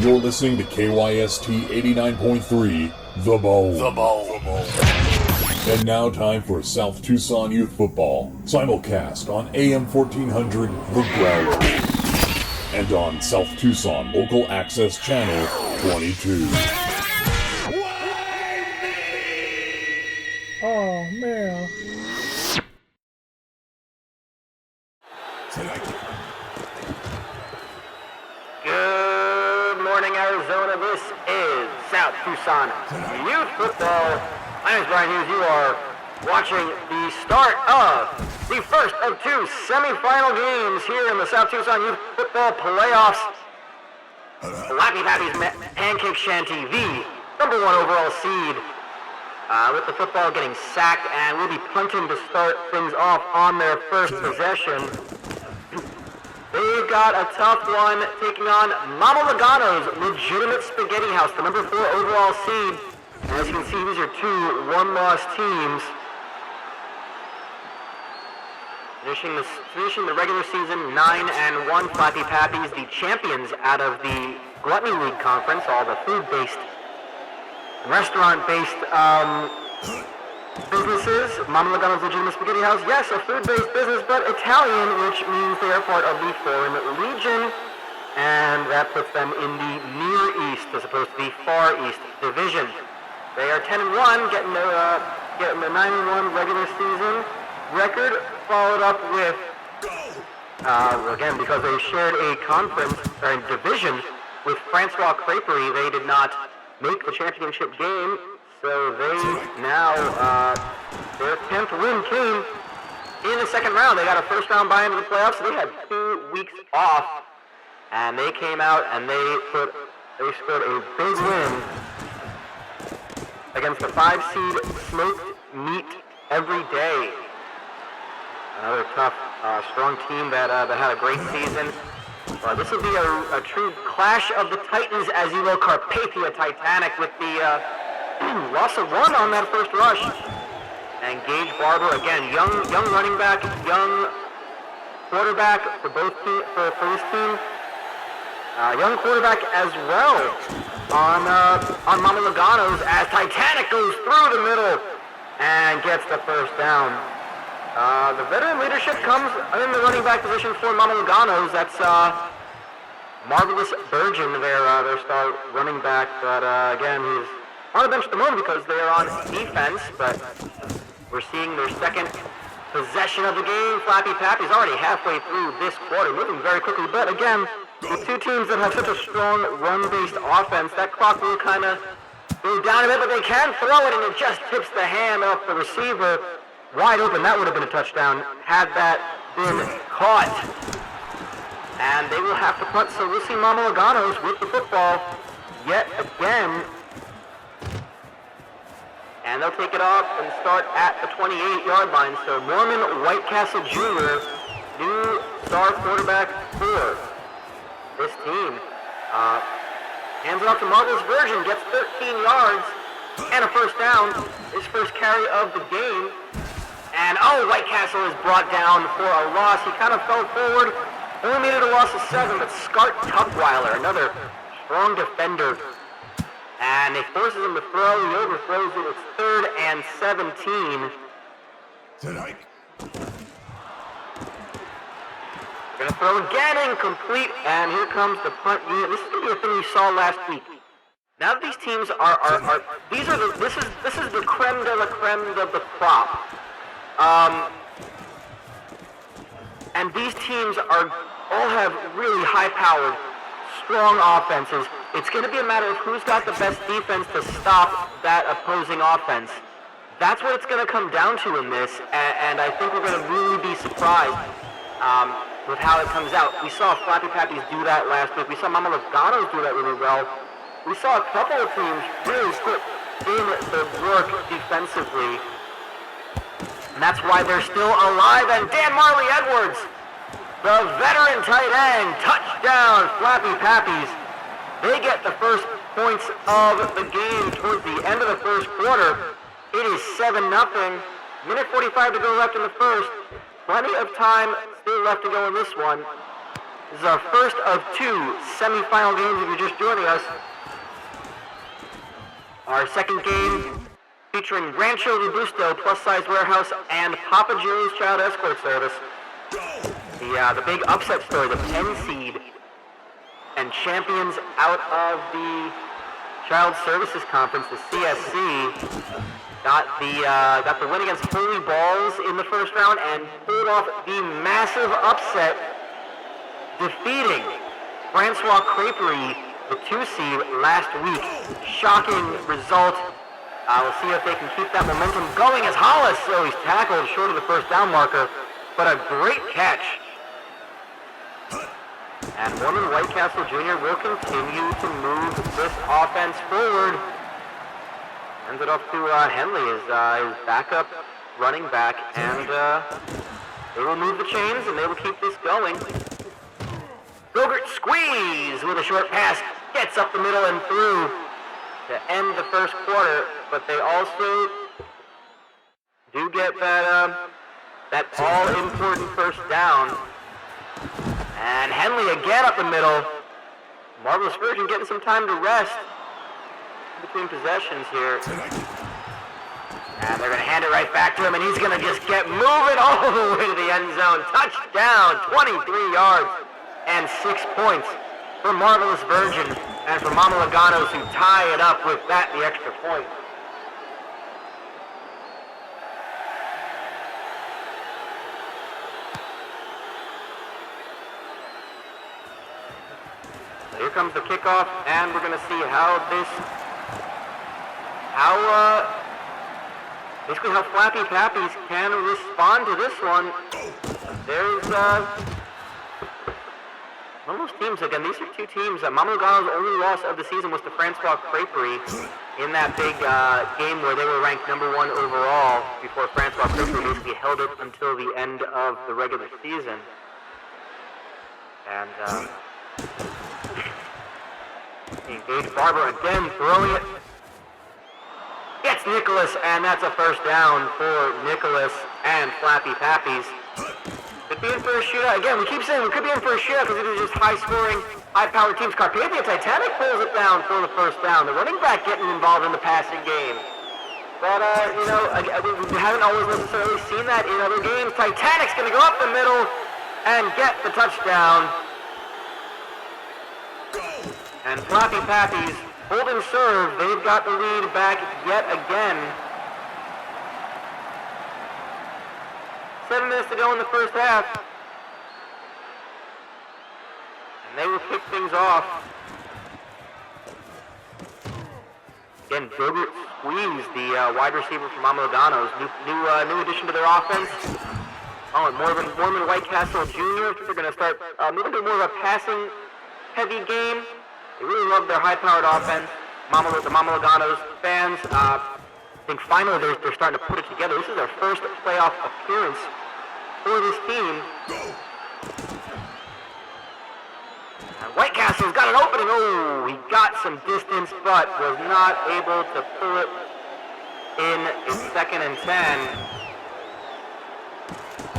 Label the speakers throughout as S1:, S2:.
S1: You're listening to KYST 89.3, The Bone. The Bone. And now time for South Tucson Youth Football, simulcast on AM 1400, The Ground, and on South Tucson Local Access Channel 22.
S2: Oh, man.
S3: Good morning, Arizona. This is South Tucson Youth Football. My name is Brian Hughes. You are watching the start of the first of two semifinal games here in the South Tucson Youth Football playoffs. Flappy Pappy's met Pancake Shanty, the #1 overall seed, with the football getting sacked, and will be punting to start things off on their first possession. They've got a tough one taking on Lugano's legitimate spaghetti house, the #4 overall seed. As you can see, these are two one-loss teams. Finishing the regular season 9-1. Flappy Pappy's the champions out of the Gluttony League Conference, all the food-based, restaurant-based businesses. Mama Lugano's legitimate spaghetti house, yes, a food-based business, but Italian, which means they are part of the Foreign Legion, and that puts them in the Near East as opposed to the Far East division. They are 10-1, getting the 9-1 regular season record, followed up with, again, because they shared a conference, or a division, with Francois Creperie. They did not make the championship game, so they now, their 10th win came in the second round. They got a first round bye into the playoffs, so they had 2 weeks off, and they came out and they scored a big win against the 5-seed Smoked Meat Every Day. Another tough, strong team that had a great season. This will be a true clash of the Titans, as you will Carpathia Titanic, with the loss of one on that first rush. And Gage Barber, again, young running back, young quarterback for this team. Young quarterback as well on Mama Lugano's, as Titanic goes through the middle and gets the first down. The veteran leadership comes in the running back position for Mama Lugano's. That's Marvelous Virgin, their star running back, but again, he's on the bench at the moment because they are on defense, but we're seeing their second possession of the game. Flappy Pappy's already halfway through this quarter, moving very quickly, but again, with two teams that have such a strong run-based offense, that clock will kind of move down a bit, but they can throw it, and it just tips the hand off the receiver. Wide open, that would have been a touchdown had that been caught. And they will have to punt, so we'll see Mama Lugano's with the football yet again. And they'll take it off and start at the 28-yard line. So Norman Whitecastle Jr., new star quarterback for this team. Hands it off to Marvelous Virgin, gets 13 yards and a first down. His first carry of the game. And Whitecastle is brought down for a loss. He kind of fell forward. Only made it a loss of 7, but Scott Tuckweiler, another strong defender. And it forces him to throw. He overthrows it. It's 3rd and 17.
S4: Tonight.
S3: Gonna throw again, incomplete. And here comes the punt unit. This is gonna be a thing we saw last week. Now that these teams this is the creme de la creme of the crop. And these teams all have really high-powered, strong offenses. It's going to be a matter of who's got the best defense to stop that opposing offense. That's what it's going to come down to in this, and I think we're going to really be surprised with how it comes out. We saw Flappy Pappy's do that last week. We saw Mama Lugano's do that really well. We saw a couple of teams really put in the work defensively. And that's why they're still alive. And Dan Marley Edwards, the veteran tight end, touchdown, Flappy Pappy's. They get the first points of the game towards the end of the first quarter. It is 7-0. Minute 45 to go left in the first. Plenty of time still left to go in this one. This is our first of 2 semifinal games if you're just joining us. Our second game featuring Rancho, Robusto, plus-size Wearhouse, and Papa Joe's Child Escort Service. The big upset story, the 10 seed and champions out of the Child Services Conference, the CSC, got the win against Holy Balls in the first round and pulled off the massive upset, defeating Francois Creperie, the 2 seed, last week. Shocking result. We'll see if they can keep that momentum going as Hollis, he's tackled short of the first down marker, but a great catch. And Mormon White Castle Jr. will continue to move this offense forward. Hands it off to Henley, his backup running back, and they will move the chains and they will keep this going. Gogurt squeeze with a short pass, gets up the middle and through to end the first quarter, but they also do get that all-important first down. And Henley again up the middle. Marvelous Virgin getting some time to rest between possessions here. And they're going to hand it right back to him, and he's going to just get moving all the way to the end zone. Touchdown, 23 yards and 6 points for Marvelous Virgin and for Mama Lugano's, who tie it up with the extra point. Here comes the kickoff, and we're going to see basically how Flappy Pappies can respond to this one. There's one of those teams, again, these are 2 teams. Mama Lugano's only loss of the season was to Francois Creperie in that big game where they were ranked #1 overall before Francois Creperie basically held it until the end of the regular season. And Gage Barber again throwing it. Gets Nicholas, and that's a first down for Nicholas and Flappy Pappies. Could be in for a shootout. Again, we keep saying we could be in for a shootout because it is just high-scoring, high-powered teams. Carpathia Titanic pulls it down for the first down. The running back getting involved in the passing game. But, we haven't always necessarily seen that in other games. Titanic's going to go up the middle and get the touchdown. And Flappy Pappies hold and serve. They've got the lead back yet again. 7 minutes to go in the first half. And they will kick things off. Again, Gilbert Squeeze, the wide receiver from Mama Lugano's, new addition to their offense. And Mormon White Castle Jr. I think they're going to start moving to more of a passing-heavy game. They really love their high-powered offense. The Mama Lugano's fans, I think finally they're starting to put it together. This is their first playoff appearance for this team. And White Castle's got an opening. Oh, he got some distance, but was not able to pull it in. It's 2nd and 10.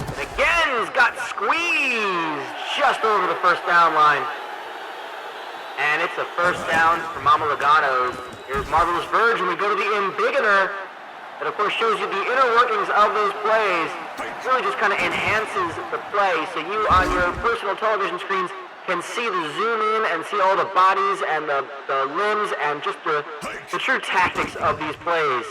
S3: And again, he's got squeezed just over the first down line. And it's a first down for Mama Lugano's. Here's Marvelous Virgin. We go to the embiggener. That, of course, shows you the inner workings of those plays. It really just kind of enhances the play. So you, on your personal television screens, can see the zoom in and see all the bodies and the limbs and just the true tactics of these plays.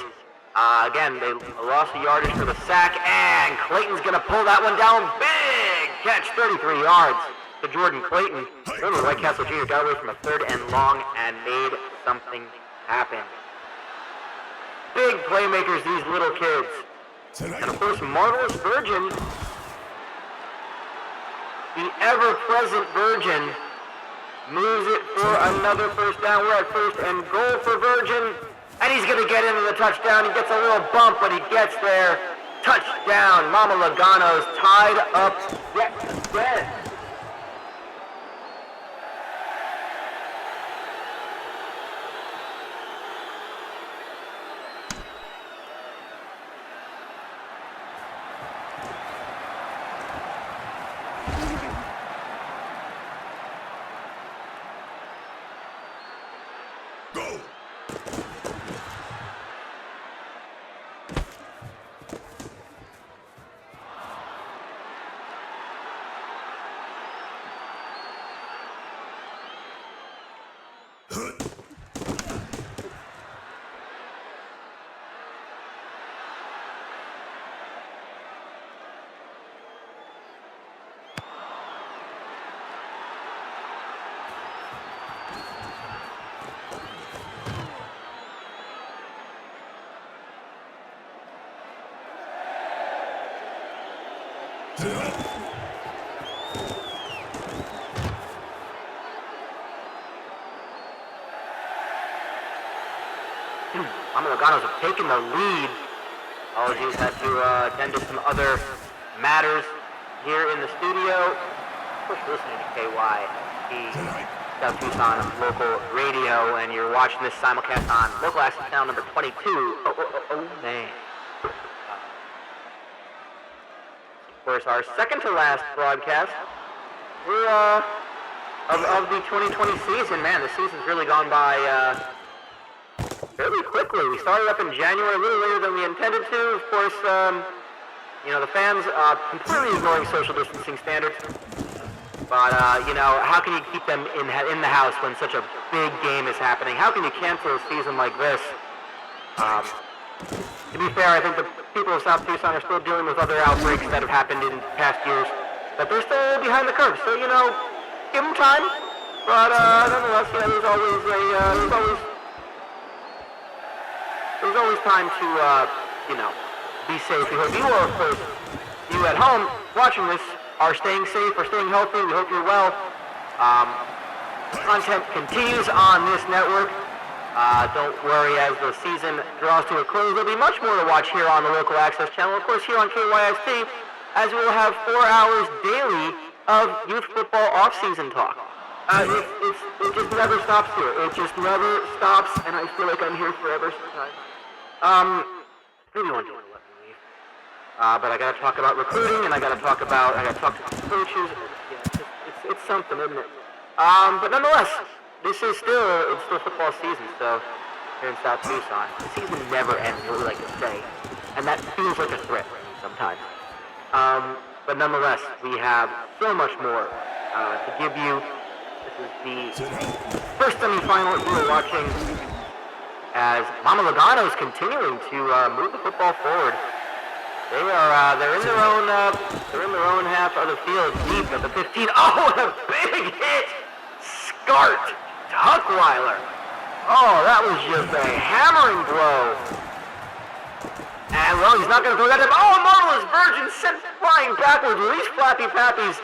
S3: Again, they lost the yardage for the sack, and Clayton's going to pull that one down. Big catch, 33 yards. To Jordan Clayton. Remember, White Castle Jr. got away from a 3rd and long and made something happen. Big playmakers, these little kids. And of course, Marvelous Virgin, the ever-present Virgin, moves it for another first down. We're at 1st and goal for Virgin. And he's going to get into the touchdown. He gets a little bump, but he gets there. Touchdown. Mama Lugano's tied up yet again.
S1: Go!
S3: Lugano's have taken the lead. Apologies, had to attend to some other matters here in the studio. Of course, you're listening to KYT, South Tucson local radio, and you're watching this simulcast on local access channel number 22. Oh, man. Of course, our second to last broadcast. We're, of the 2020 season. Man, the season's really gone by, fairly quickly. We started up in January, a little later than we intended to. Of course, the fans completely ignoring social distancing standards. But, how can you keep them in the house when such a big game is happening? How can you cancel a season like this? To be fair, I think the people of South Tucson are still dealing with other outbreaks that have happened in past years. But they're still behind the curve. So, give them time. But, nonetheless, there's always time to, be safe. We hope you are, of course, you at home watching this are staying safe, are staying healthy. We hope you're well. Content continues on this network. Don't worry, as the season draws to a close, there'll be much more to watch here on the local access channel. Of course, here on KYST, as we will have 4 hours daily of youth football off-season talk. It just never stops here. It just never stops, and I feel like I'm here forever sometimes. Maybe one day will let me leave. But I gotta talk about recruiting, and I gotta talk to coaches. Yeah, it's something, isn't it? But nonetheless, it's still football season, so here in South Tucson, the season never ends, what we like to say, and that feels like a threat sometimes. But nonetheless, we have so much more to give you. This is the first semifinal you are watching as Mama Lugano is continuing to move the football forward. They're in their own half of the field, deep at the 15. Oh, and a big hit! Escort! Tuckweiler! Oh, that was just a hammering blow. And, well, he's not going to throw that in. Oh, marvelous Virgin sent flying backwards. At least Flappy Pappy's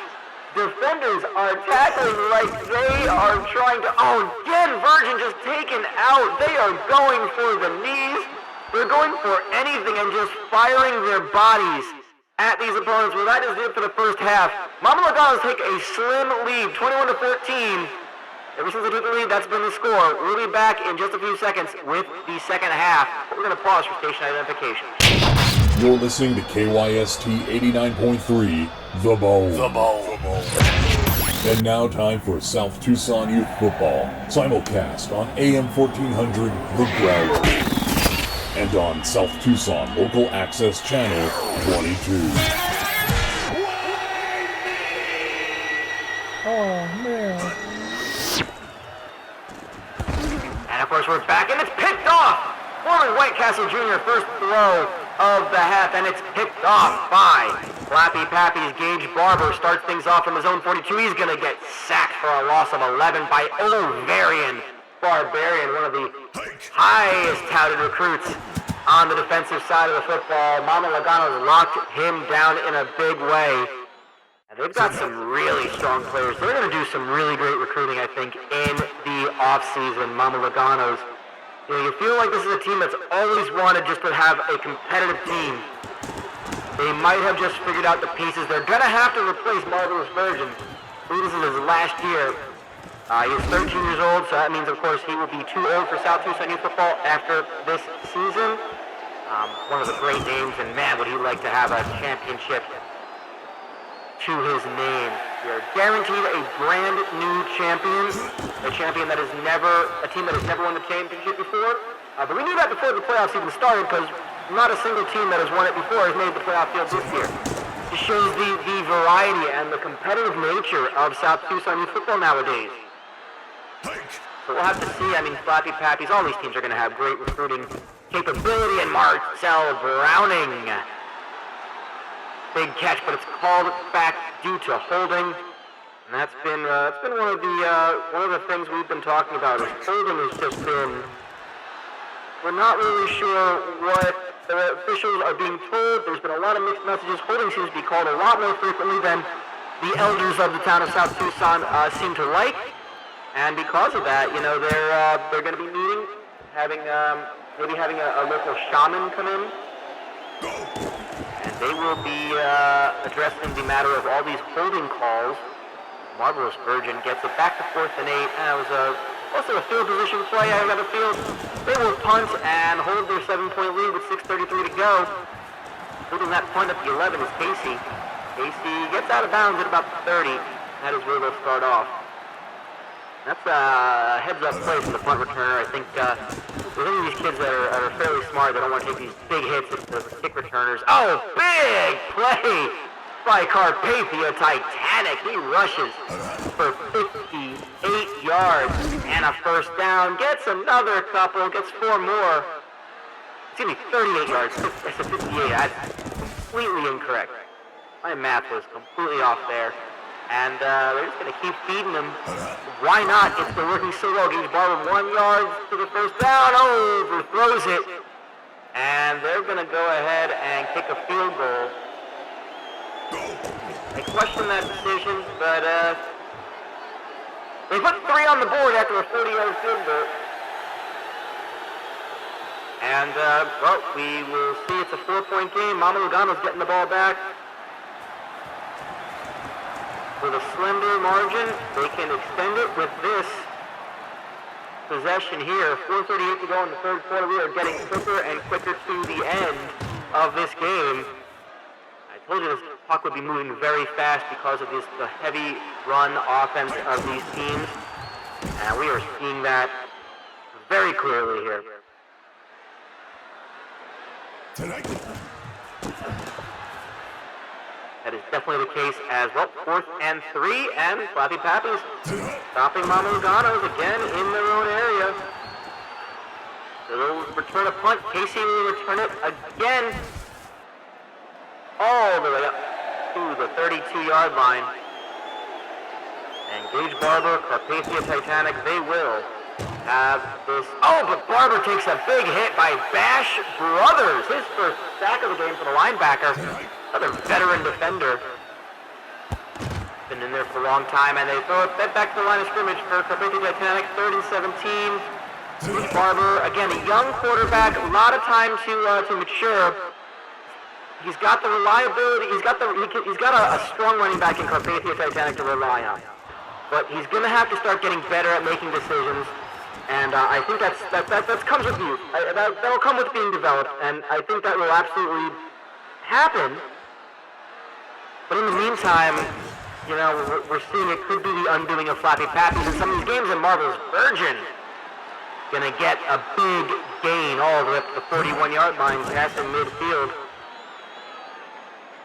S3: defenders are tackling like they are trying to... Oh, again, Virgin just taken out. They are going for the knees. They're going for anything and just firing their bodies at these opponents. Well, that is it for the first half. Mama Lugano take a slim lead, 21-14. Ever since they took the lead, that's been the score. We'll be back in just a few seconds with the second half. We're going to pause for station identification.
S1: You're listening to KYST 89.3, The Bowl. The Bowl. And now time for South Tucson Youth Football. Simulcast on AM 1400, The Ground. And on South Tucson Local Access Channel 22.
S2: Oh, man.
S3: And of course we're back, and it's picked off! Foreman White Castle Jr. first throw of the half, and it's picked off by Flappy Pappy's Gage Barber. Starts things off from his own 42. He's going to get sacked for a loss of 11 by Ovarian Barbarian, one of the highest touted recruits on the defensive side of the football. Mama Lugano's locked him down in a big way. And they've got some really strong players. They're going to do some really great recruiting, I think, in the offseason. Mama Lugano's. You feel like this is a team that's always wanted just to have a competitive team. They might have just figured out the pieces. They're going to have to replace Marvelous Virgin. This is his last year. He's 13 years old, so that means, of course, he will be too old for South Tucson Youth Football after this season. One of the great names, and man, would he like to have a championship to his name. We are guaranteed a brand new champion, a champion that a team that has never won the championship before. But we knew that before the playoffs even started, because not a single team that has won it before has made the playoff field this year. It shows the variety and the competitive nature of South Tucson youth football nowadays. So we'll have to see. I mean, Flappy, Pappies, all these teams are going to have great recruiting capability. And Marcel Browning, big catch, but it's called back due to holding. And that's been one of the things we've been talking about. Is holding has just been. We're not really sure what the officials are being told. There's been a lot of mixed messages. Holding seems to be called a lot more frequently than the elders of the town of South Tucson seem to like. And because of that, you know, they're going to be meeting, maybe having a local shaman come in, and they will be addressing the matter of all these holding calls. Marvelous Virgin gets it back to 4th and 8. And it was also a field position play out of the field. They will punt and hold their 7-point lead with 6:33 to go. Holding that punt at the 11 is Casey. Casey gets out of bounds at about the 30. That is where they'll start off. That's a heads-up play from the punt returner. I think with any of these kids that are fairly smart, they don't want to take these big hits at the kick returners. Oh, big play by Carpathia Titanic. He rushes for 58 yards and a first down. Gets another couple, gets 4 more. Excuse me, 38 yards. I said 58. That's completely incorrect. My math was completely off there. And they're just going to keep feeding them. Why not? It's been working so well. Gage Barber 1 yard to the first down. Overthrows it. And they're going to go ahead and kick a field goal. I question that decision, but they put 3 on the board after a 40-yard field goal. And, well, we will see. It's a 4-point game. Mama Lugano's getting the ball back. With a slender margin, they can extend it with this possession here. 4:38 to go in the third quarter. We are getting quicker and quicker to the end of this game. I told you this puck would be moving very fast because of the heavy run offense of these teams. And we are seeing that very clearly here. That is definitely the case as well. 4th and 3, and Flappy Pappies stopping Mama Lugano's again in their own area. So they'll return a punt. Casey will return it again all the way up to the 32-yard line. And Gage Barber, Carpathia Titanic, they will have this. Oh, but Barber takes a big hit by Bash Brothers. His first sack of the game for the linebacker. Another veteran defender. Been in there for a long time, and they throw it back to the line of scrimmage for Carpathia Titanic, 3rd and 17. Gage Barber, again, a young quarterback, a lot of time to mature. He's got the reliability. He's got a strong running back in Carpathia Titanic to rely on. But he's going to have to start getting better at making decisions. And I think that comes with youth. That'll come with being developed, and I think that will absolutely happen. But in the meantime, you know, we're seeing it could be the undoing of Flappy Pappy in some of these games, and Marvelous Virgin gonna get a big gain all the way up to the 41-yard line, passing midfield.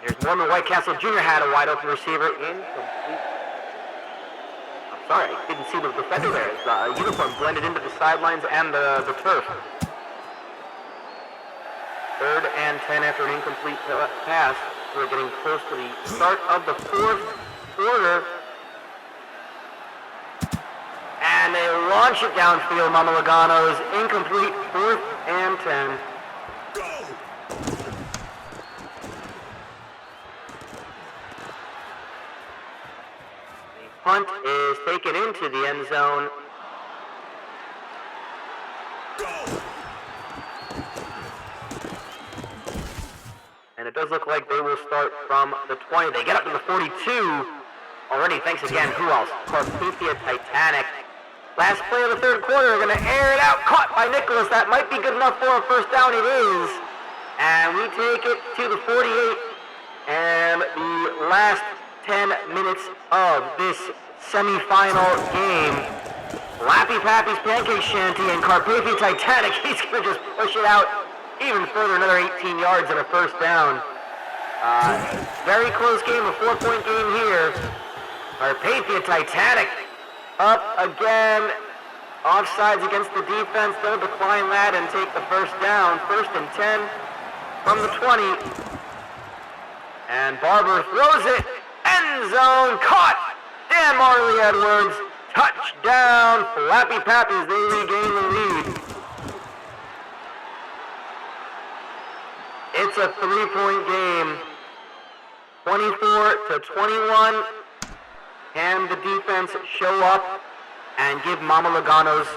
S3: There's Norman Whitecastle Jr. had a wide open receiver, incomplete. I'm sorry, I didn't see the defender there. His uniform blended into the sidelines and the turf. 3rd and 10 after an incomplete pass. We're getting close to the start of the 4th quarter. And they launch it downfield. Mama Lugano's incomplete, 4th and 10. The punt is taken into the end zone. And it does look like they will start from the 20. They get up to the 42 already. Thanks again. Who else? Carpathia Titanic. Last play of the 3rd quarter. They're going to air it out. Caught by Nicholas. That might be good enough for a first down. It is. And we take it to the 48. And the last 10 minutes of this semifinal game. Flappy, Pappy's Pancake, Shanty, and Pappy Titanic. He's going to just push it out even further, another 18 yards and a first down. Very close game, a 4-point game here. Pappy Titanic up again. Offsides against the defense. They'll decline that and take the first down. 1st and 10 from the 20. And Barber throws it. End zone caught. Dan Marley Edwards. Touchdown. Flappy Pappies. They regain the lead. It's a 3-point game. 24-21. Can the defense show up and give Mama Lugano's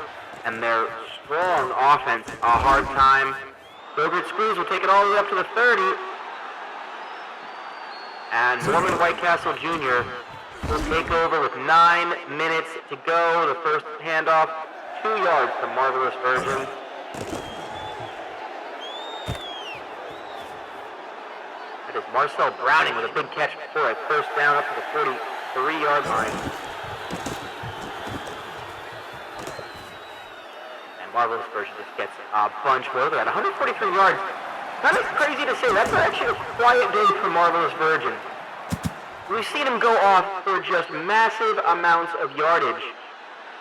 S3: and their strong offense a hard time? Gilbert Squeeze will take it all the way up to the 30. And Norman Whitecastle Jr. will take over with 9 minutes to go. The first handoff, 2 yards to Marvelous Virgin. That is Marcel Browning with a big catch for a first down up to the 43-yard line. Marvelous Virgin just gets a bunch more. They're at 143 yards. Kind of crazy to say. That's actually a quiet day for Marvelous Virgin. We've seen him go off for just massive amounts of yardage.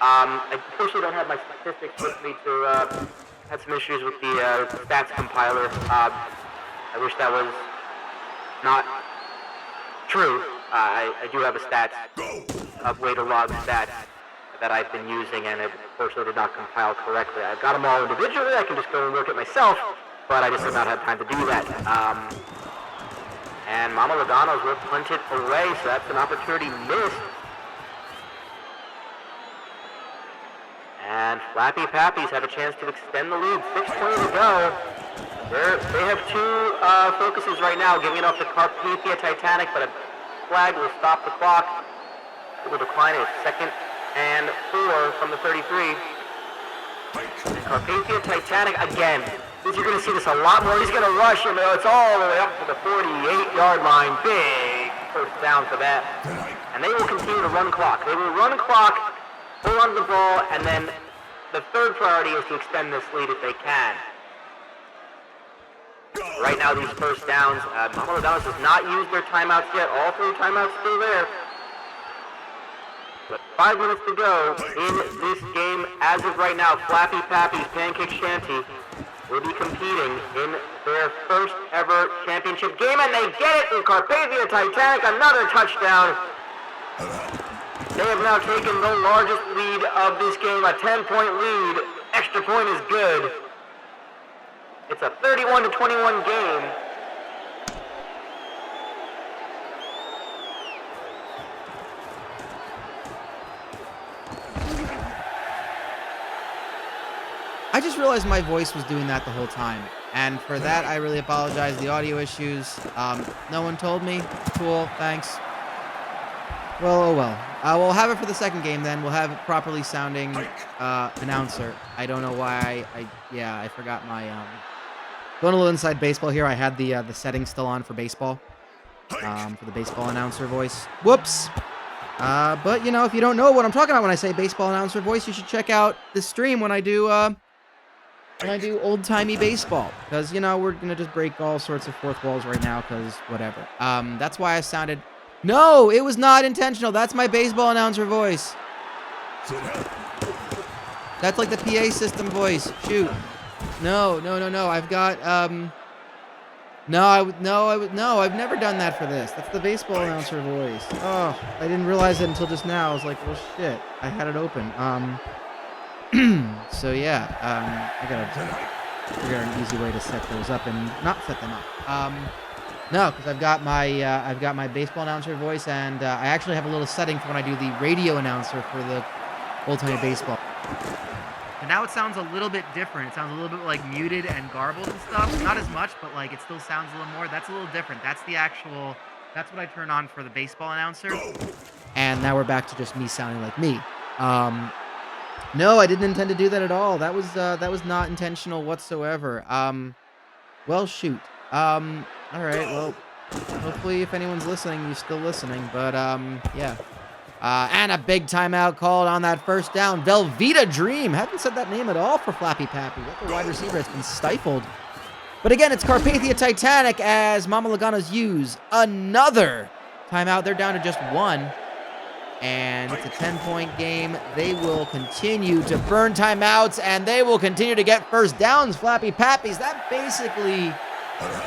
S3: I unfortunately don't have my statistics with me to had some issues with the stats compiler. I wish that was not true. I do have a stats, a way to log stats that I've been using, and it unfortunately did not compile correctly. I've got them all individually. I can just go and work it myself, but I just have not had time to do that. And Mama Lugano's will punt it away, so that's an opportunity missed. And Flappy Pappies have a chance to extend the lead. 6:20 to go. They have two focuses right now, giving it up to Carpathia Titanic, but a flag will stop the clock. It will decline it. 2nd and 4 from the 33. And Carpathia Titanic again. You're going to see this a lot more. He's going to rush him. It's all the way up to the 48-yard line. Big first down for that. And they will continue to run clock. They will run clock, hold on to the ball, and then the third priority is to extend this lead if they can. Right now, these first downs, Mama Lugano has not used their timeouts yet. All 3 timeouts still there. But 5 minutes to go in this game. As of right now, Flappy Pappy's Pancake Shanty will be competing in their first ever championship game, and they get it in Carpathia Titanic. Another touchdown. They have now taken the largest lead of this game, a 10-point lead. Extra point is good. It's a 31-21 game.
S2: I just realized my voice was doing that the whole time, and for that I really apologize. The audio issues, no one told me. Cool, thanks. Well, oh well. We'll have it for the second game then. We'll have a properly sounding announcer. I don't know why I forgot my going a little inside baseball here. I had the settings still on for baseball, for the baseball announcer voice. Whoops. But you know, if you don't know what I'm talking about when I say baseball announcer voice, you should check out the stream when I do old-timey baseball, because, you know, we're going to just break all sorts of fourth walls right now, because whatever. That's why I sounded... No, it was not intentional. That's my baseball announcer voice. That's like the PA system voice. Shoot. No. I've got, I've never done that for this. That's the baseball announcer voice. Oh, I didn't realize it until just now. I was like, well, shit. I had it open. So yeah, I gotta figure out an easy way to set those up and not set them up. No, because I've got my baseball announcer voice, and I actually have a little setting for when I do the radio announcer for the old-timey baseball. And now it sounds a little bit different. It sounds a little bit like muted and garbled and stuff. Not as much, but like it still sounds a little more. That's a little different. That's what I turn on for the baseball announcer. And now we're back to just me sounding like me. No, I didn't intend to do that at all. That was not intentional whatsoever. Well, shoot. All right. Well, Hopefully, if anyone's listening, you're still listening. But, yeah. And a big timeout called on that first down. Velveeta Dream. Haven't said that name at all for Flappy Pappy. What the wide receiver has been stifled. But again, it's Carpathia Titanic as Mama Lugano's use another timeout. They're down to just one. And it's a 10-point game. They will continue to burn timeouts, and they will continue to get first downs, Flappy Pappies. That basically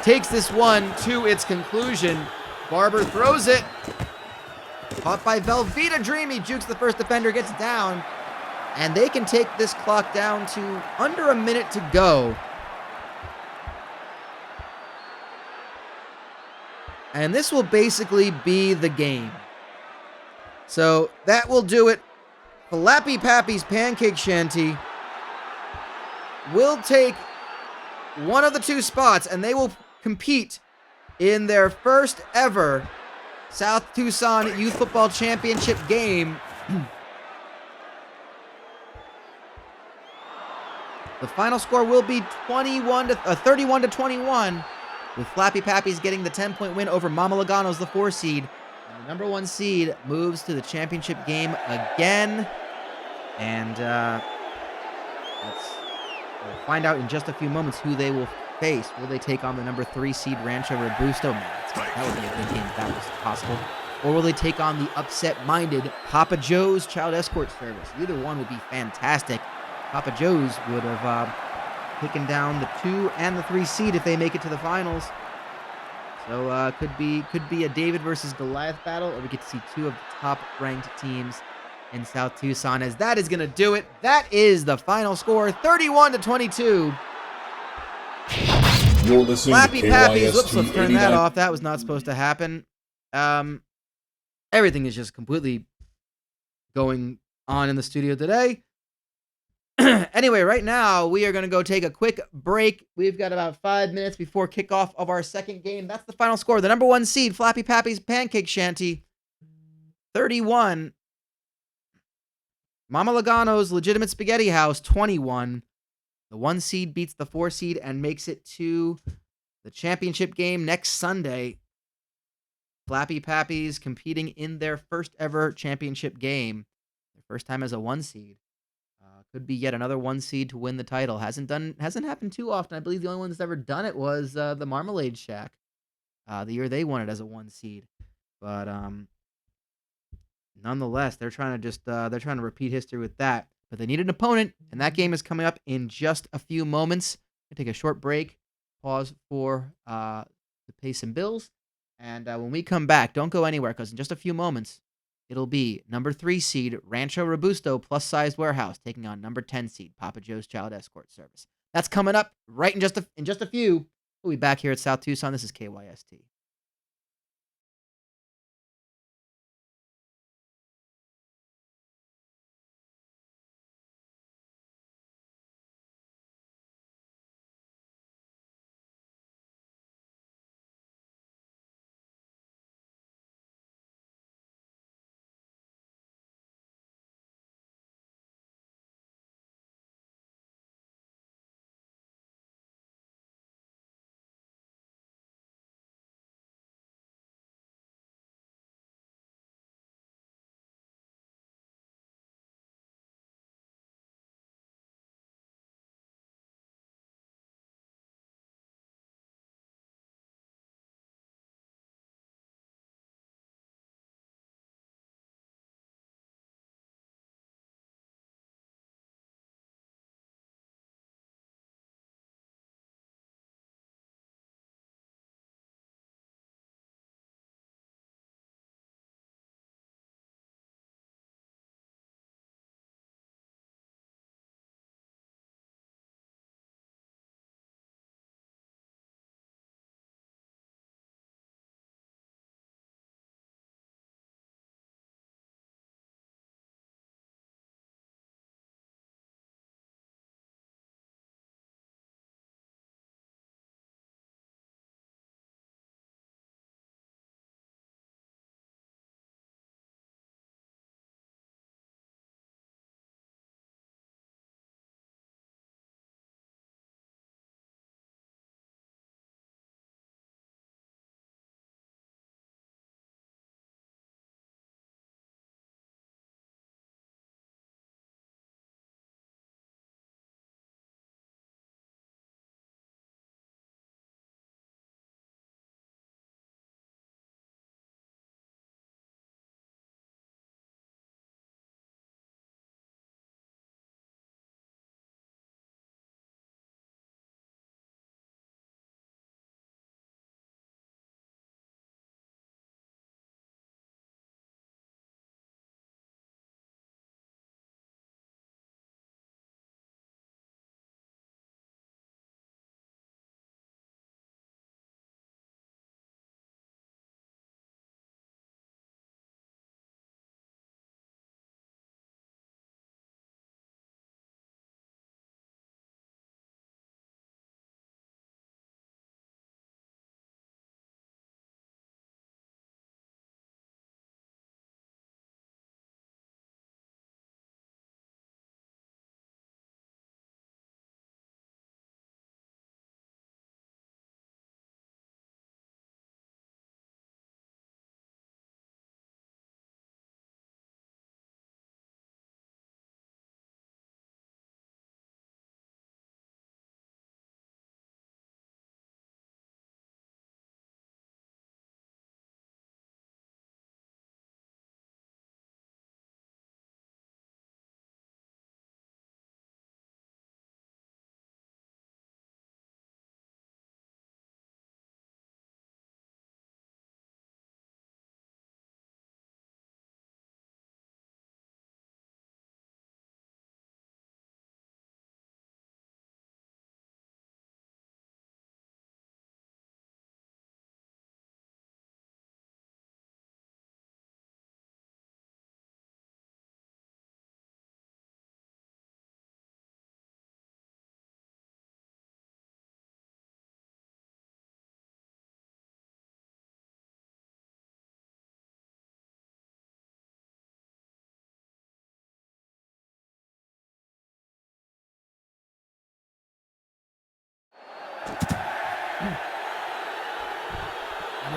S2: takes this one to its conclusion. Barber throws it. Caught by Velveeta Dream. He jukes the first defender, gets down. And they can take this clock down to under a minute to go. And this will basically be the game. So that will do it. Flappy Pappy's Pancake Shanty will take one of the two spots, and they will compete in their first ever South Tucson Youth Football Championship game. The final score will be 31 to 21, with Flappy Pappies getting the 10-point win over Mama Lugano's the 4 seed. And the number 1 seed moves to the championship game again. And we'll find out in just a few moments who they will face. Will they take on the number 3 seed Rancho Robusto? Man, that would be a good game if that was possible. Or will they take on the upset-minded Papa Joe's Child Escort Service? Either one would be fantastic. Papa Joe's would have taken down the 2 and the 3 seed if they make it to the finals. So could be a David versus Goliath battle, or we get to see 2 of the top-ranked teams in South Tucson. As that is going to do it. That is the final score, 31 to 22.
S1: You're listening
S2: Flappy
S1: to
S2: Pappies.
S1: KYST
S2: Whoops, let's turn that
S1: 89.
S2: off. That was not supposed to happen. Everything is just completely going on in the studio today. Anyway, right now, we are going to go take a quick break. We've got about 5 minutes before kickoff of our second game. That's the final score. The number 1 seed, Flappy Pappy's Pancake Shanty, 31. Mama Lugano's Legitimate Spaghetti House, 21. The 1 seed beats the 4 seed and makes it to the championship game next Sunday. Flappy Pappies competing in their first ever championship game. Their first time as a 1 seed. Could be yet another 1 seed to win the title. Hasn't happened too often. I believe the only one that's ever done it was the Marmalade Shack. The year they won it as a 1 seed. But nonetheless, they're trying to repeat history with that. But they need an opponent, and that game is coming up in just a few moments. We'll take a short break, pause for to pay some bills, and when we come back, don't go anywhere, because in just a few moments, it'll be number 3 seed Rancho Robusto plus-sized Wearhouse taking on number 10 seed Papa Joe's Child Escort Service. That's coming up right in just a few. We'll be back here at South Tucson. This is KYST.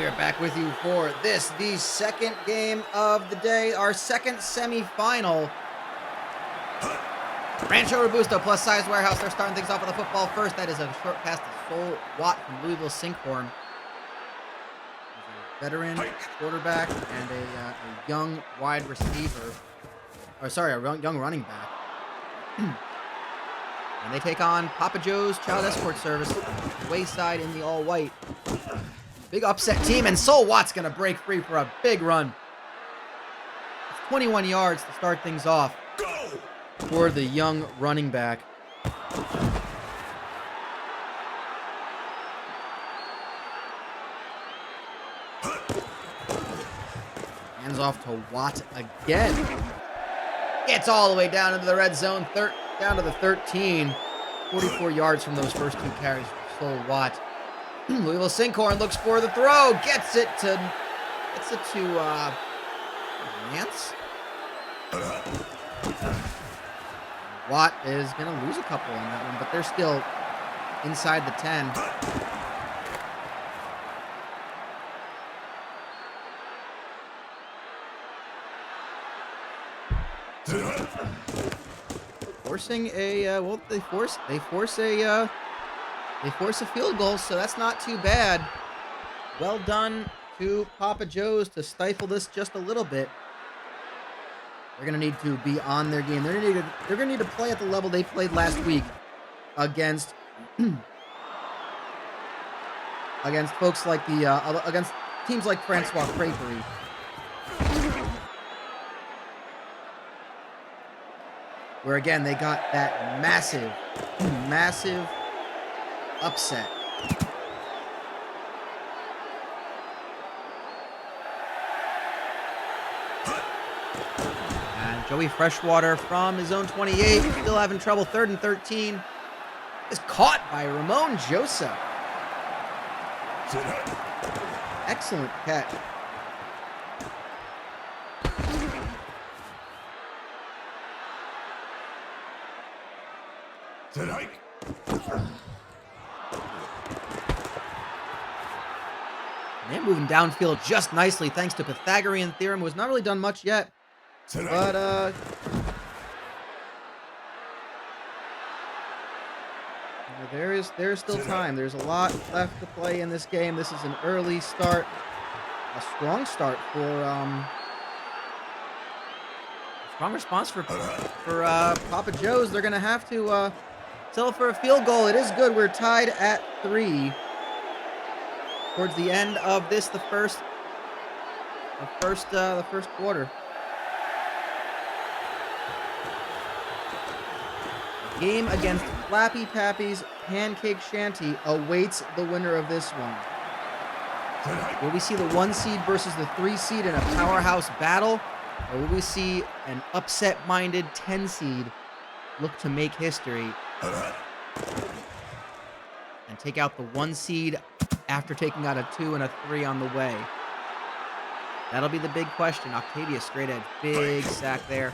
S2: We are back with you for this, the second game of the day, our second semifinal. Rancho Robusto plus size Wearhouse. They're starting things off with a football first. That is a short pass to Sol Watt from Louisville Sinkhorn. He's a veteran quarterback and a young wide receiver. Or sorry, a young running back. And they take on Papa Joe's Child Escort Service, wayside in the all-white. Big upset team, and Sol Watt's going to break free for a big run. It's 21 yards to start things off for the young running back. Hands off to Watt again. Gets all the way down into the red zone, down to the 13. 44 yards from those first 2 carries for Sol Watt. Louisville Sinkhorn looks for the throw, gets it to Lance. Watt is going to lose a couple on that one, but they're still inside the 10. Forcing a they force a field goal, so that's not too bad. Well done to Papa Joe's to stifle this just a little bit. They're going to need to be on their game. They're going to need to play at the level they played last week against folks like against teams like Francois Crapery. Where again they got that massive upset. And Joey Freshwater from his own 28, still having trouble. 3rd and 13 is caught by Ramon Joseph. Excellent catch. Man, moving downfield just nicely thanks to Pythagorean theorem. Was not really done much yet, but there's still time. There's a lot left to play in this game. This is an early start, a strong start for strong response for Papa Joe's. They're gonna have to settle for a field goal. It is good. We're tied at 3. Towards the end of this, the first quarter. The game against Flappy Pappy's Pancake Shanty awaits the winner of this one. Will we see the 1 seed versus the 3 seed in a powerhouse battle, or will we see an upset-minded 10 seed look to make history and take out the 1 seed after taking out a 2 and a 3 on the way? That'll be the big question. Octavia straight edge, big sack there.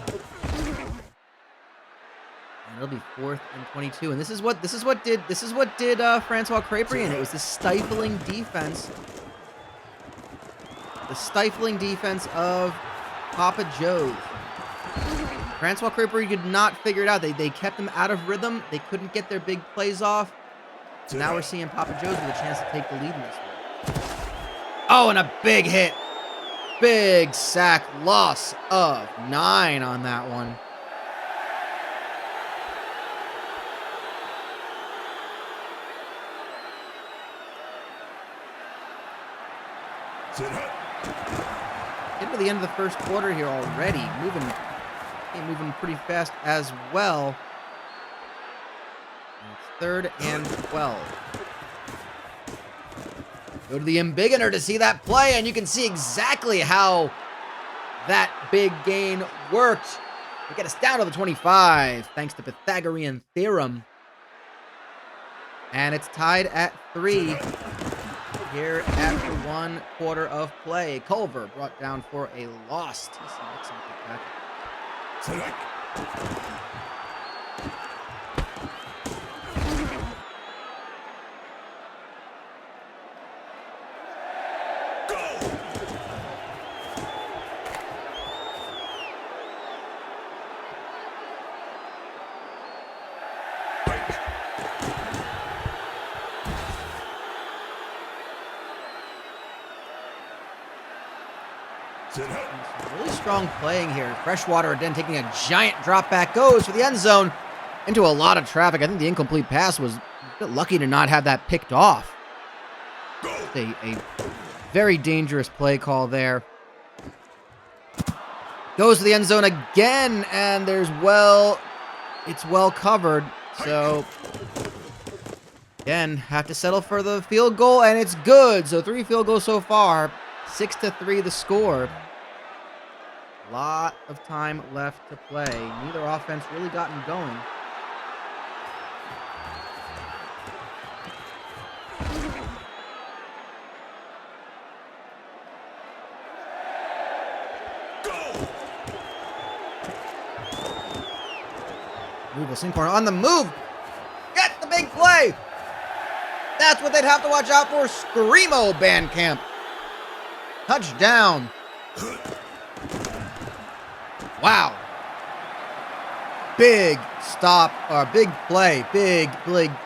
S2: And it'll be 4th and 22. And this is what did Francois Crapery in. It was the stifling defense. The stifling defense of Papa Joe's. Francois Crapery could not figure it out. They kept them out of rhythm. They couldn't get their big plays off. So now we're seeing Papa Joe's with a chance to take the lead in this one. Oh, and a big hit. Big sack, loss of 9 on that one. Into the end of the first quarter here already. Moving pretty fast as well. And it's 3rd and 12. Go to the embiggener to see that play, and you can see exactly how that big gain worked. We get us down to the 25, thanks to Pythagorean theorem. And it's tied at 3 here after 1 quarter of play. Culver brought down for a loss. TC Nixon picked back. Really strong playing here. Freshwater again taking a giant drop back, goes for the end zone into a lot of traffic. I think the incomplete pass was a bit lucky to not have that picked off. A very dangerous play call there. Goes to the end zone again, and it's well covered. So, again, have to settle for the field goal, and it's good. So 3 field goals so far, 6-3 the score. Lot of time left to play. Neither offense really gotten going. Louisville on the move. Get the big play. That's what they'd have to watch out for. Screamo Bandcamp. Touchdown. Wow. Big stop, or big play. Big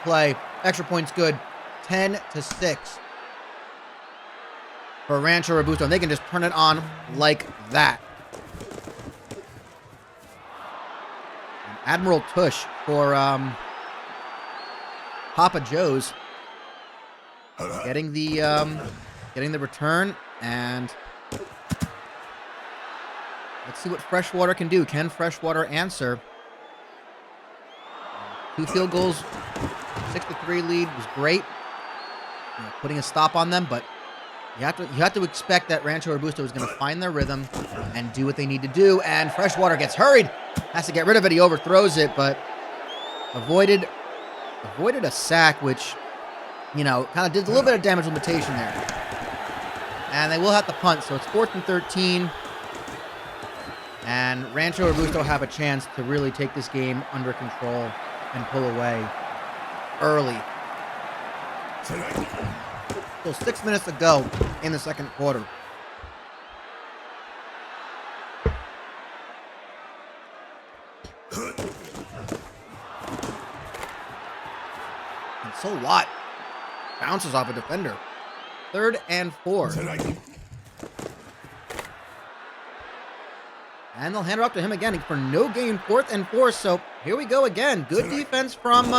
S2: play. Extra points good. 10-6 for Rancho Robusto. And they can just turn it on like that. Admiral Tush for Papa Joe's getting the return, and let's see what Freshwater can do. Can Freshwater answer? 2 field goals, 6-3 lead was great. Putting a stop on them, but you have to expect that Rancho Robusto is going to find their rhythm and do what they need to do. And Freshwater gets hurried. Has to get rid of it. He overthrows it, but avoided a sack, which, kind of did a little bit of damage limitation there. And they will have to punt, so it's 4th and 13. And Rancho Robusto have a chance to really take this game under control and pull away early. Still 6 minutes to go in the second quarter. And so what? Bounces off a defender. 3rd and 4. And they'll hand it off to him again for no gain. 4th and 4. So here we go again. Good defense from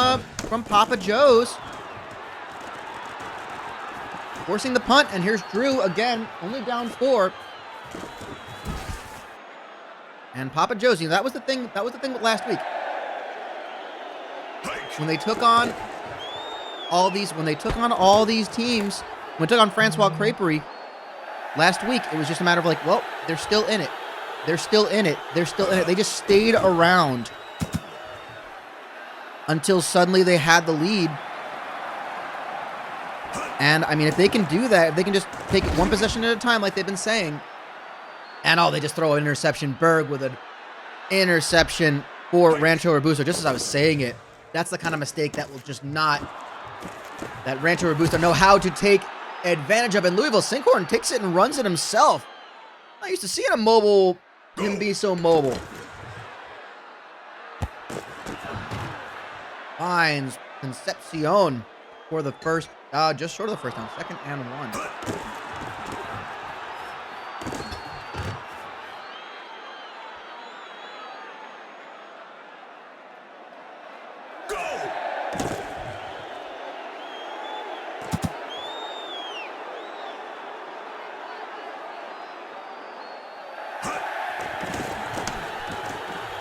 S2: Papa Joe's. Forcing the punt, and here's Drew again, only down 4. And Papa Joe's, that was the thing with last week. When they took on all these teams, when they took on Francois Creperie last week, it was just a matter of like, well, they're still in it. They're still in it. They just stayed around until suddenly they had the lead. And, if they can do that, if they can just take it one possession at a time like they've been saying, and they just throw an interception. Berg with an interception for Rancho Robusto. Just as I was saying it, that's the kind of mistake that will just not, that Rancho Robusto know how to take advantage of. And Louisville Sinkhorn takes it and runs it himself. I used to see him be so mobile. Finds Concepcion for the first, just short of the first down, 2nd and 1.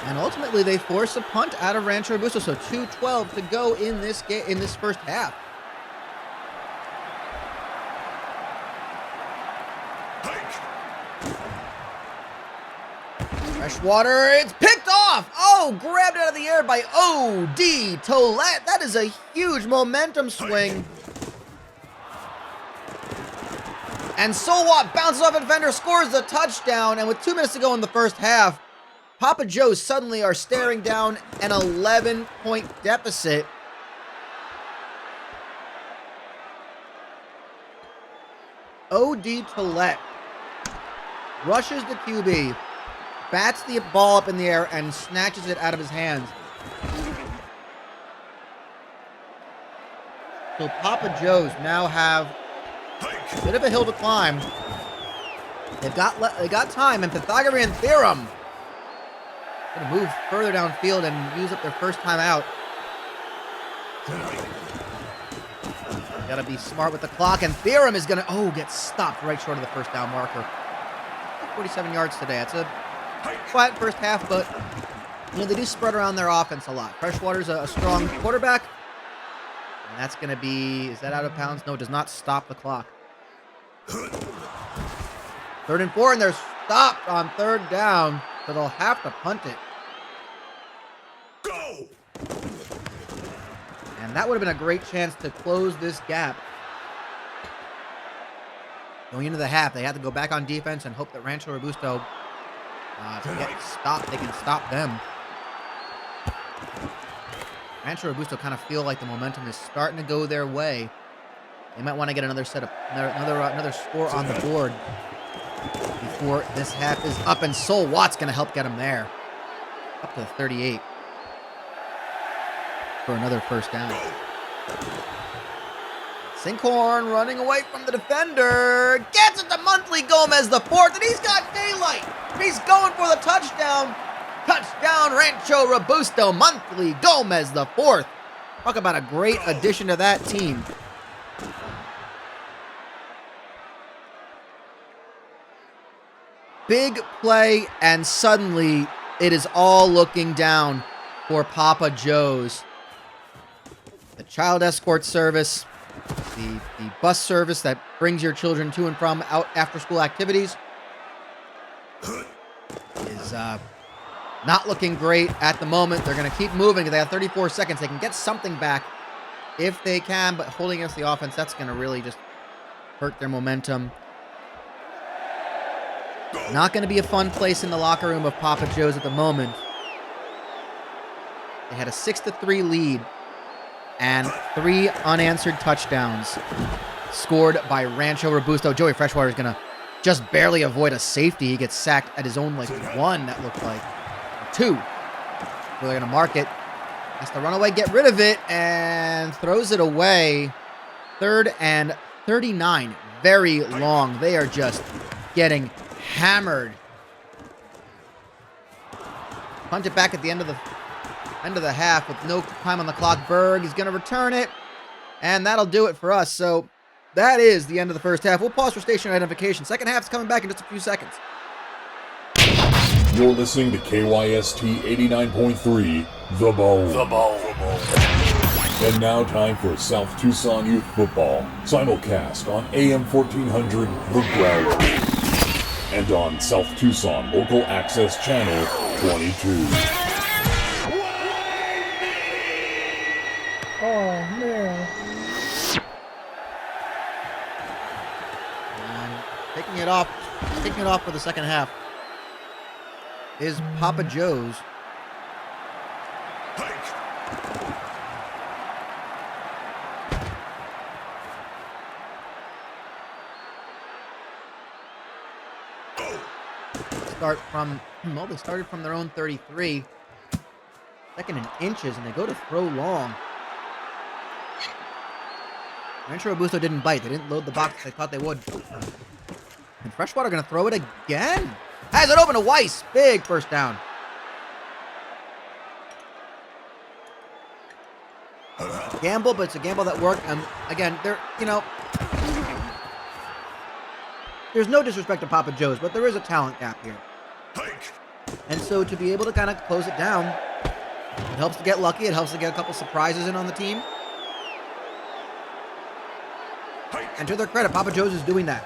S2: And ultimately, they force a punt out of Rancho Robusto, so 2:12 to go in this game, in this first half. Freshwater, it's picked off! Oh, grabbed out of the air by O.D. Tollett. That is a huge momentum swing. And so what? Bounces off a defender, scores the touchdown, and with 2 minutes to go in the first half, Papa Joe's suddenly are staring down an 11-point deficit. O.D. Tollett rushes the QB, bats the ball up in the air, and snatches it out of his hands. So Papa Joe's now have a bit of a hill to climb. They got time, and Pythagorean theorem going to move further downfield and use up their first time out. Got to be smart with the clock, and theorem is going to get stopped right short of the first down marker. 47 yards today. That's a quiet first half, but they do spread around their offense a lot. Freshwater's a strong quarterback, and that's going to be, is that out of bounds? No, it does not stop the clock. 3rd and 4, and they're stopped on 3rd down, so they'll have to punt it.
S1: Go!
S2: And that would have been a great chance to close this gap. Going into the half, they had to go back on defense and hope that Rancho Robusto get stopped. They can stop them. Rancho Robusto kind of feel like the momentum is starting to go their way. They might want to get another set of another score on the board before this half is up, and Sol Watt's going to help get them there. Up to 38 for another first down. Sinkhorn running away from the defender. Gets it to Monthly Gomez, the 4th, and he's got daylight. He's going for the touchdown. Touchdown, Rancho Robusto. Monthly Gomez, the 4th. Talk about a great addition to that team. Big play, and suddenly it is all looking down for Papa Joe's. The child escort service, the bus service that brings your children to and from out after-school activities is not looking great at the moment. They're going to keep moving. They have 34 seconds. They can get something back if they can, but holding against the offense, that's going to really just hurt their momentum. Not going to be a fun place in the locker room of Papa Joe's at the moment. They had a 6-3 lead and 3 unanswered touchdowns scored by Rancho Robusto. Joey Freshwater is going to just barely avoid a safety. He gets sacked at his own 1, that looked like. Or 2. So they're going to mark it. Has to run away, get rid of it, and throws it away. 3rd and 39. Very long. They are just getting hammered. Punt it back at the end of the half with no time on the clock. Berg is going to return it, and that'll do it for us. So that is the end of the first half. We'll pause for station identification. Second half's coming back in just a few seconds.
S1: You're listening to KYST 89.3, The Bowl. The Bowl. And now time for South Tucson Youth Football. Simulcast on AM 1400, The Growler. And on South Tucson Local Access Channel 22.
S4: Oh, man.
S2: And taking it off for the second half is Papa Joe's. They started from their own 33. 2nd and inches, and they go to throw long. Rancho Robusto didn't bite. They didn't load the box they thought they would. And Freshwater going to throw it again. Has it open to Weiss. Big first down. Gamble, but it's a gamble that worked. And again, there's no disrespect to Papa Joe's, but there is a talent gap here. And so to be able to kind of close it down, it helps to get lucky. It helps to get a couple surprises in on the team. And to their credit, Papa Joe's is doing that.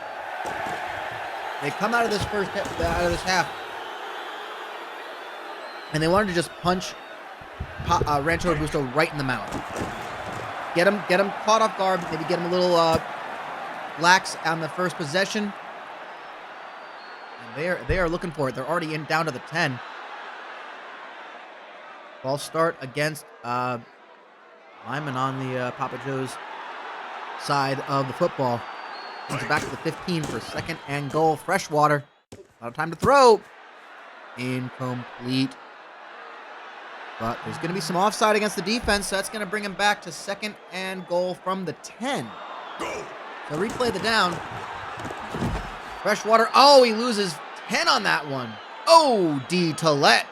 S2: They come out of this half, and they wanted to just punch Rancho Robusto right in the mouth. Get him caught off guard. Maybe get him a little lax on the first possession. And they are looking for it. They're already down to the 10. Ball start against Lyman on the Papa Joe's side of the football. Comes back to the 15 for 2nd and goal. Freshwater. Out of time to throw. Incomplete. But there's going to be some offside against the defense, so that's going to bring him back to 2nd and goal from the 10. So replay the down. Freshwater. Oh, he loses 10 on that one. Oh, D. Tillett.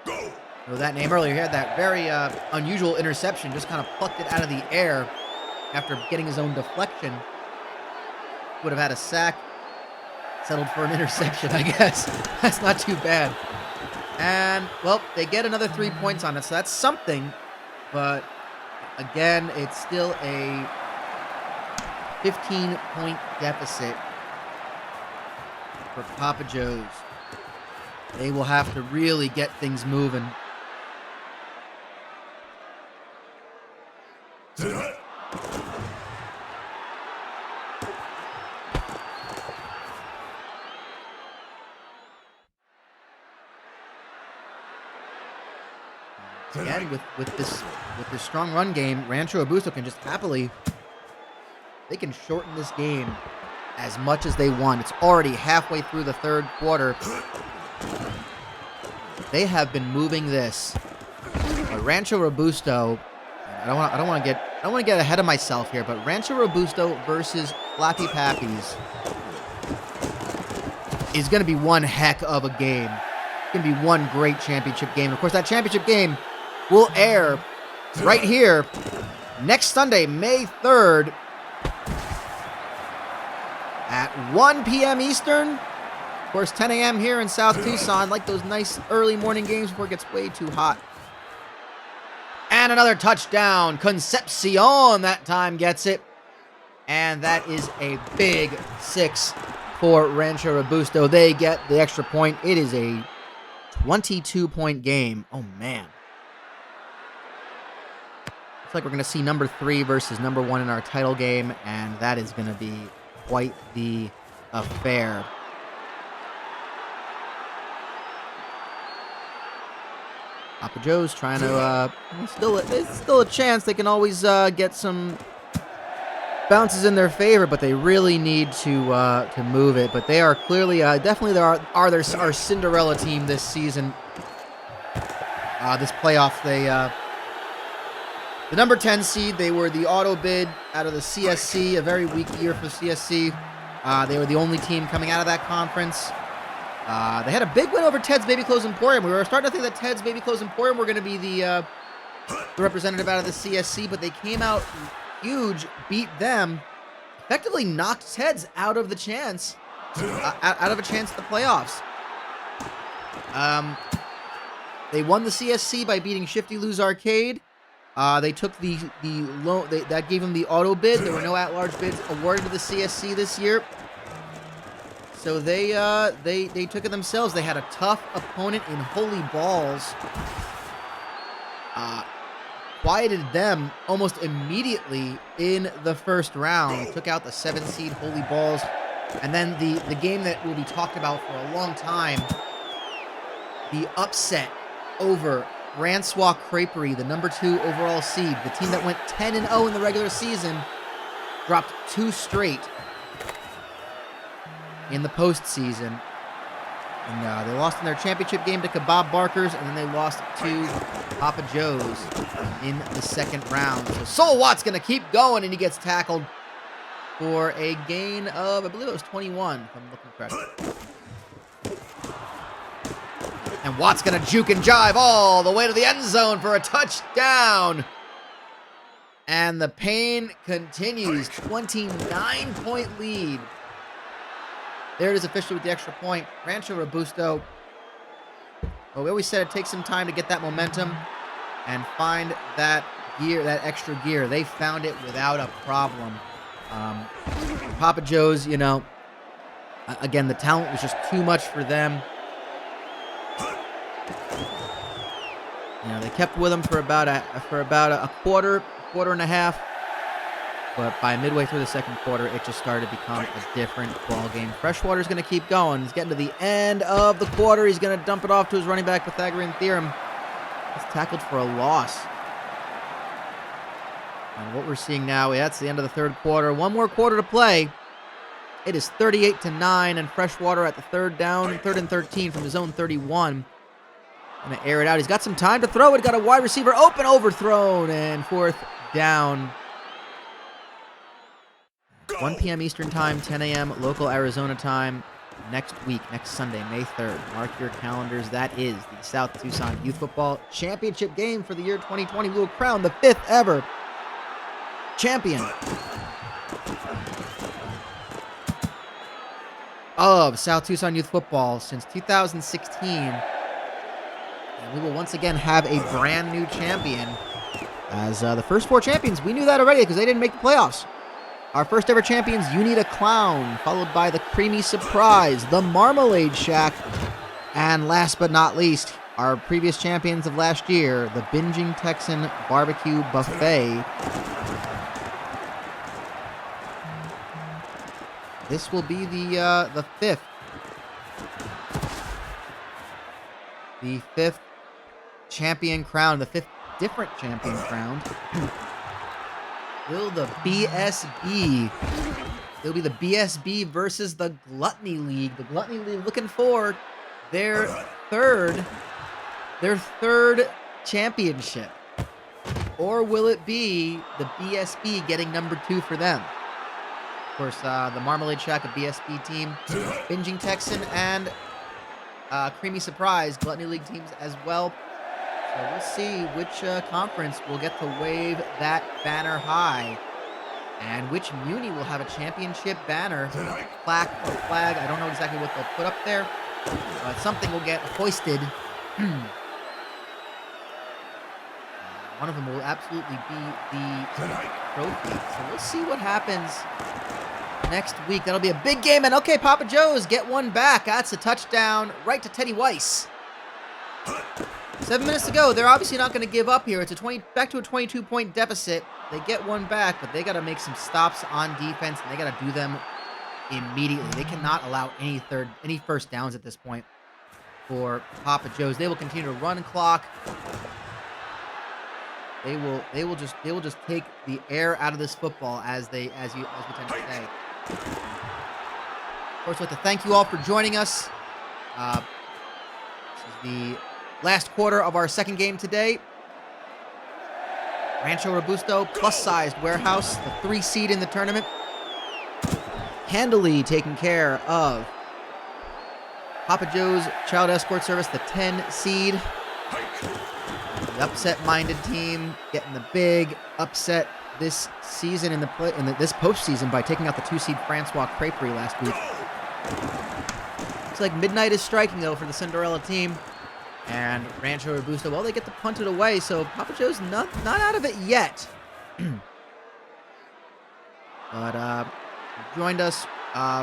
S2: Know that name earlier. He had that very unusual interception. Just kind of plucked it out of the air after getting his own deflection. Would have had a sack. Settled for an interception, I guess. That's not too bad. And, well, they get another 3 points on it, so that's something. But, again, it's still a 15-point deficit for Papa Joe's. They will have to really get things moving. Again, with this strong run game, Rancho Robusto can just happily, they can shorten this game as much as they want. It's already halfway through the third quarter. They have been moving this. But Rancho Robusto, I don't want to get ahead of myself here, but Rancho Robusto versus Flappy Pappies is going to be one heck of a game. It's going to be one great championship game. Of course, that championship game will air right here next Sunday, May 3rd at 1 p.m. Eastern. Of course, 10 a.m. here in South Tucson, like those nice early morning games before it gets way too hot. And another touchdown. Concepcion that time gets it. And that is a big 6 for Rancho Robusto. They get the extra point. It is a 22-point game. Oh, man. Looks like we're going to see number 3 versus number 1 in our title game, and that is going to be quite the affair. Papa Joe's trying to, it's still a chance. They can always get some bounces in their favor, but they really need to move it. But they are clearly, definitely our Cinderella team this season. This playoff, the number 10 seed, they were the auto bid out of the CSC, a very weak year for CSC. They were the only team coming out of that conference. They had a big win over Ted's Baby Clothes Emporium. We were starting to think that Ted's Baby Clothes Emporium were going to be the representative out of the CSC, but they came out huge, beat them, effectively knocked Ted's out of the chance, out of a chance at the playoffs. They won the CSC by beating Shifty Lou's Arcade. They took the loan that gave them the auto bid. There were no at-large bids awarded to the CSC this year, so they took it themselves. They had a tough opponent in Holy Balls. Quieted them almost immediately in the first round. Took out the 7 seed Holy Balls, and then the game that will be talked about for a long time, the upset over Francois Creperie, the number 2 overall seed, the team that went 10-0 in the regular season, dropped 2 straight in the postseason. And they lost in their championship game to Kebab Barkers, and then they lost to Papa Joe's in the second round. So Soul Watt's going to keep going, and he gets tackled for a gain of, I believe it was 21, if I'm looking correctly. And Watt's going to juke and jive all the way to the end zone for a touchdown. And the pain continues. 29-point lead. There it is officially with the extra point. Rancho Robusto. Well, we always said it takes some time to get that momentum and find that gear, that extra gear. They found it without a problem. Papa Joe's, again, the talent was just too much for them. They kept with them for about a quarter and a half, but by midway through the second quarter, it just started to become a different ball game. Freshwater's going to keep going. He's getting to the end of the quarter. He's going to dump it off to his running back, Pythagorean Theorem. He's tackled for a loss. And what we're seeing now, that's the end of the third quarter. One more quarter to play. It is 38-9, and Freshwater at the third down, 3rd and 13 from his own 31. Going to air it out. He's got some time to throw it. Got a wide receiver open, overthrown, and 4th down. 1 p.m. Eastern Time, 10 a.m. local Arizona time, next week, next Sunday, May 3rd. Mark your calendars. That is the South Tucson Youth Football Championship game for the year 2020. We will crown the 5th ever champion of South Tucson Youth Football since 2016. And we will once again have a brand new champion. As the first 4 champions, we knew that already because they didn't make the playoffs. Our first ever champions, You Need a Clown, followed by the Creamy Surprise, the Marmalade Shack, and last but not least, our previous champions of last year, the Binging Texan Barbecue Buffet. This will be the 5th. The 5th champion crown, the 5th different champion crowned. Will the BSB. It'll be the BSB versus the Gluttony League. The Gluttony League looking for their third championship. Or will it be the BSB getting number 2 for them? Of course, the Marmalade Shack, a BSB team, Binging Texan, and Creamy Surprise, Gluttony League teams as well. So we'll see which conference will get to wave that banner high, and which Muni will have a championship banner, plaque or flag. I don't know exactly what they'll put up there, but something will get hoisted. One of them will absolutely be the trophy. So we'll see what happens next week. That'll be a big game. And okay, Papa Joe's get one back. That's a touchdown right to Teddy Weiss. 7 minutes to go. They're obviously not going to give up here. It's back to a 22-point deficit. They get one back, but they got to make some stops on defense, and they got to do them immediately. They cannot allow any first downs at this point for Papa Joe's. They will continue to run clock. They will just take the air out of this football as we tend to say. Of course, I'd like to thank you all for joining us. This is the last quarter of our second game today. Rancho Robusto, plus-sized Wearhouse, the 3 seed in the tournament, handily taking care of Papa Joe's Child Escort Service, the 10 seed. The upset-minded team getting the big upset this season in this postseason by taking out the 2 seed Francois Creperie last week. Looks like midnight is striking though for the Cinderella team. And Rancho Robusto, well, they get to punt it away, so Papa Joe's not out of it yet. But joined us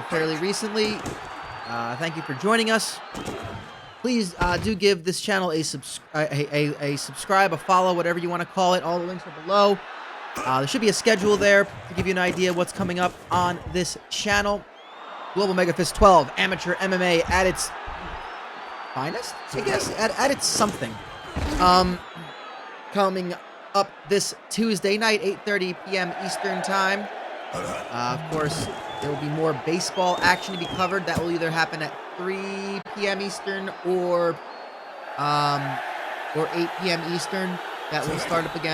S2: fairly recently. Thank you for joining us. Please do give this channel a subscribe, a follow, whatever you want to call it. All the links are below. There should be a schedule there to give you an idea of what's coming up on this channel. Global Mega Fist 12, amateur MMA at its finest, I guess, at its something. Coming up this Tuesday night, 8:30 p.m. Eastern Time. Of course, there will be more baseball action to be covered. That will either happen at 3 p.m. Eastern or 8 p.m. Eastern. That will start up again.